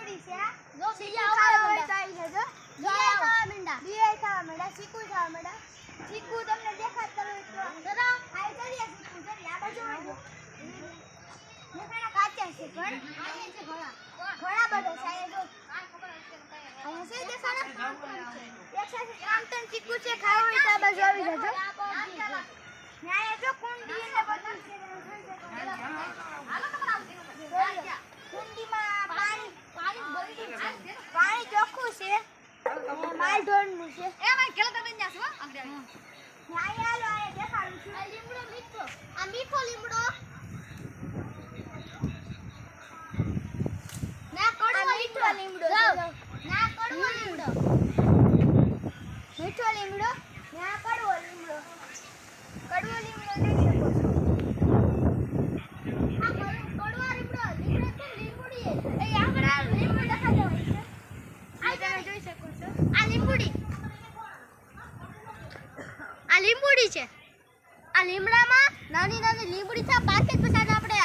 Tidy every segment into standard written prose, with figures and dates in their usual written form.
કેવી છે જો બીજા ખાવા હોય તો આવી જજો બીજા ખાવા માંડા ચીકુ ખાવા માંડા ચીકુ તમને દેખાત કરો તો જરા આઈ કરીએ ચીકુ જરી આ બાજુ આવજો દેખાણા કાચા છે પણ આને છે ઘણા બધો છે જો અહીંયા છે દેખાણા એક સાથે આમ તન ચીકુ છે ખાવા હોય તો આ બાજુ આવી જજો ન્યાય જો કુંડી ને બધું છે હાલો તમારા કુંડીમાં પાણી ચોખ્ખું છે માલ ઢોરનું છે એ ભાઈ કેલા તમે ન્યા છો આગળ ન્યાય હાલો આ દેખાડું છું આ લીમડો મીઠો આ મીઠો લીમડો ના કડવો મીઠો લીમડો ના કડવો લીમડો મીઠો લીમડો ના કડવો લીમડો લઈ શકો છો આ કડવા લીમડો તો લીંબુડી એ આગળ લીંબુ દેખાતો હોય છે આ તમે જોઈ શકો છો આ લીંબુડી છે આ લીમડામાં નાની નાની લીંબુડી છે પાકે પછી આપણે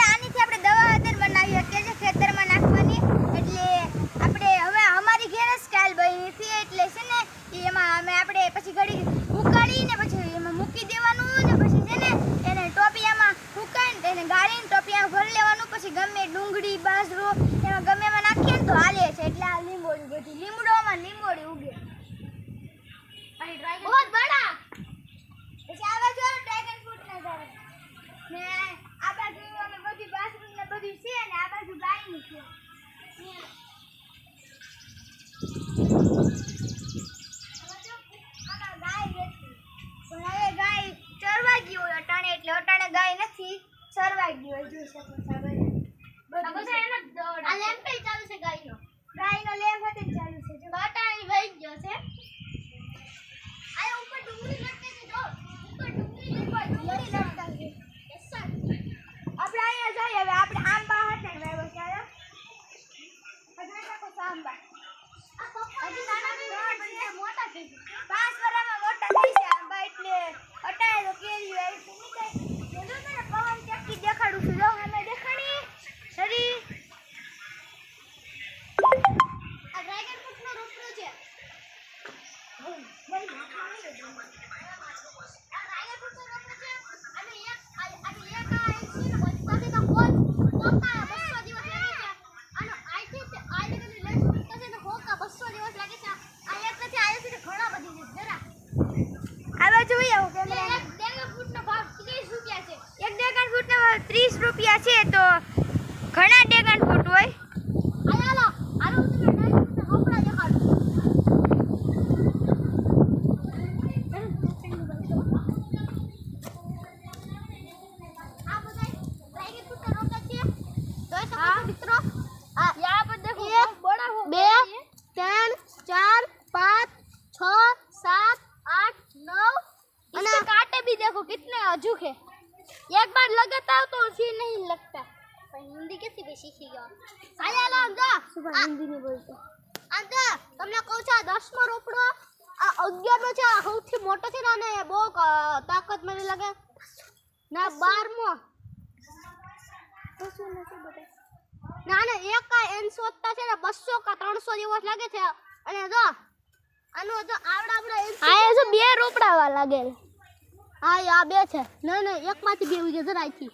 આનીથી આપણે દવા અત્યારે બનાવી શકીએ છીએ ખેતરમાં નાખવાની એટલે આપણે હવે અમારી ઘેર સ્ટાઇલ બની છે એટલે છે ને એમાં આપણે પછી ઘડી ઉકાળીને પછી એમાં મૂકી દેવાનું ને પછી છે ને એને ટોપિયામાં ઉકાળીને એને ગાળીને ટોપિયામાં ભરી લેવાનું પછી ગમે ડુંગળી બાજરો એમાં ગમે એમાં નાખીએ ને તો હાલે છે એટલે આ લીંબોડી બધી લીમડોમાં લીંબોડી ઉગે બહુ બડા પછી આ બાજુ ડ્રેગન ફ્રૂટ ના ઝાડ ને આ બાજુ અમે બધી બાજરી ને બધું છે ને આ બાજુ ગાયનું છે પણ હવે ગાય ચરવા ગઈ હોય અટાણે એટલે અટાણે ગાય નથી ચરવા ગઈ હોય જોઈ શકો છો આ લેમ્પ ચાલુ છે ગાયનો લેમ્પ હતો ચાલુ છે જો અટાણે વહી ગયો છે આ ઉપર ડુંગળી લટકે છે જો ઉપર ડુંગળી લટકે છે યસ આપણે અહીંયા જઈએ હવે આપણે આંબા હતા ને વાવ્યો છે હજી શકો છો આંબા હજી નાના બી મોટા થઈ ગયા 5 વર્ષમાં મોટા થઈ છે આંબા એટલે અટાણે તો કેરી આવી છે નહીં જો ને પવન ચક્કી દેખાડું છું જો અમે દેખાડી સરી આ ડ્રેગન ફ્રૂટનો રોટલો છે રૂપિયા છે તો ઘણા ડ્રેગન ફ્રૂટ હોય હાલો હાલો તમને ડ્રેગન ફ્રૂટ રોપડા દેખાડું આ બધા ડ્રેગન ફ્રૂટ રોપડા છે જોઈ શકો છો મિત્રો આ યહાં પર देखो बड़ा हो 2 3 4 5 6 7 8 9 इसके कांटे भी देखो कितने अजूक है एक बार लगाता हो तो फिर नहीं लगता पर हिंदी कैसे भी सीखेगा आया लो अंजा सुबह हिंदी नहीं बोलते अंजा તમને કહું છું 10મો રોપડો આ 11મો છે સૌથી મોટો છે ને અને બહુ તાકાત મને લાગે ના 12મો તો શું નથી બતા ના ને એક આ એનસોતા છે ને 200 કા 300 દિવસ લાગે છે અને જો આનો જો આવડા આ જો બે રોપડાવા લાગે હા આ બે છે નહીં એકમાંથી બે ઉગે જરા આથી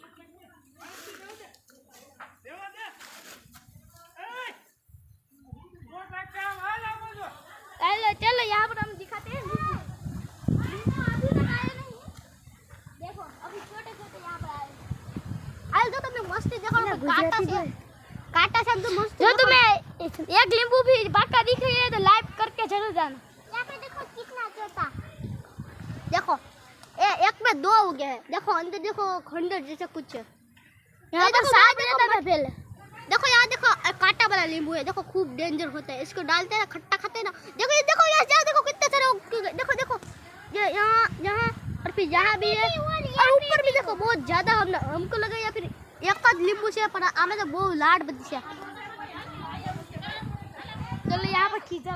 चलो यहाँ पर हम दिखाते हैं अभी तक आए नहीं देखो अभी छोटे छोटे यहाँ पर आए आए तो तुमने मस्ती देखो काटा से तो मस्त जो तुम्हें एक नींबू भी पाका दिख रही है तो लाइव करके जरूर जाना यहाँ पे देखो कितना छोटा देखो एक में 2 उगे हैं देखो अंदर देखो खंडर जैसा कुछ है यहाँ पर सांप रहता था पहले देखो यहाँ देखो कांटा वाला नींबू है देखो खूब डेंजर होता है इसको डालते हैं खट्टा खाते हैं ना देखो ये देखो यहाँ जाओ देखो कितने सारे देखो देखो ये यहाँ और फिर यहाँ भी है और ऊपर भी देखो बहुत ज्यादा हमको लगा या फिर एक नींबू से पर आमे तो बहुत लाड बदी से चलो यहाँ पर खींचा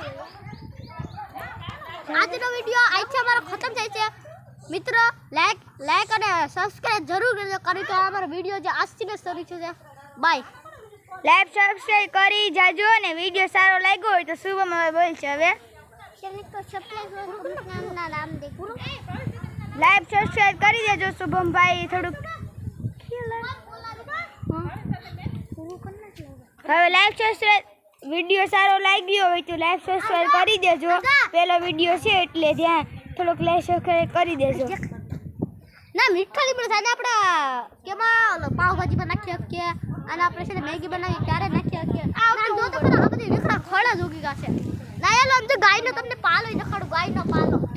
आज नो वीडियो आज हमारा खत्म થાય છે મિત્ર લાઈક અને સબસ્ક્રાઇબ જરૂર કરજો કરી તો અમારો વિડિયો જે આજથી શરૂ છે બાય લાઈક સબસ્ક્રાઇબ કરી જાજો અને વિડિયો સારો લાગ્યો હોય તો શુભમ હવે બોલશે હવે લાઈક સબસ્ક્રાઇબ કરી દેજો શુભમભાઈ થોડુંક હવે લાઈક સબસ્ક્રાઇબ વિડિયો સારો લાગ્યો હોય તો લાઈક સબસ્ક્રાઇબ કરી દેજો પહેલો વિડિયો છે એટલે ધ્યાન થોડુંક લાઈક સબસ્ક્રાઇબ કરી દેજો ના મીઠાલી પણ થાય ને આપણે કેમાં પાવભાજી માં નાખી શકીએ અને આપણે છે ને મેગી બનાવી ત્યારે નાખી શકીએ ના જો તો આ બધી વિખરા ખોળા જ ઉગી ગયા છે ના એલો આમ તો ગાયનો તમને પાલો નખાડું ગાયનો પાલો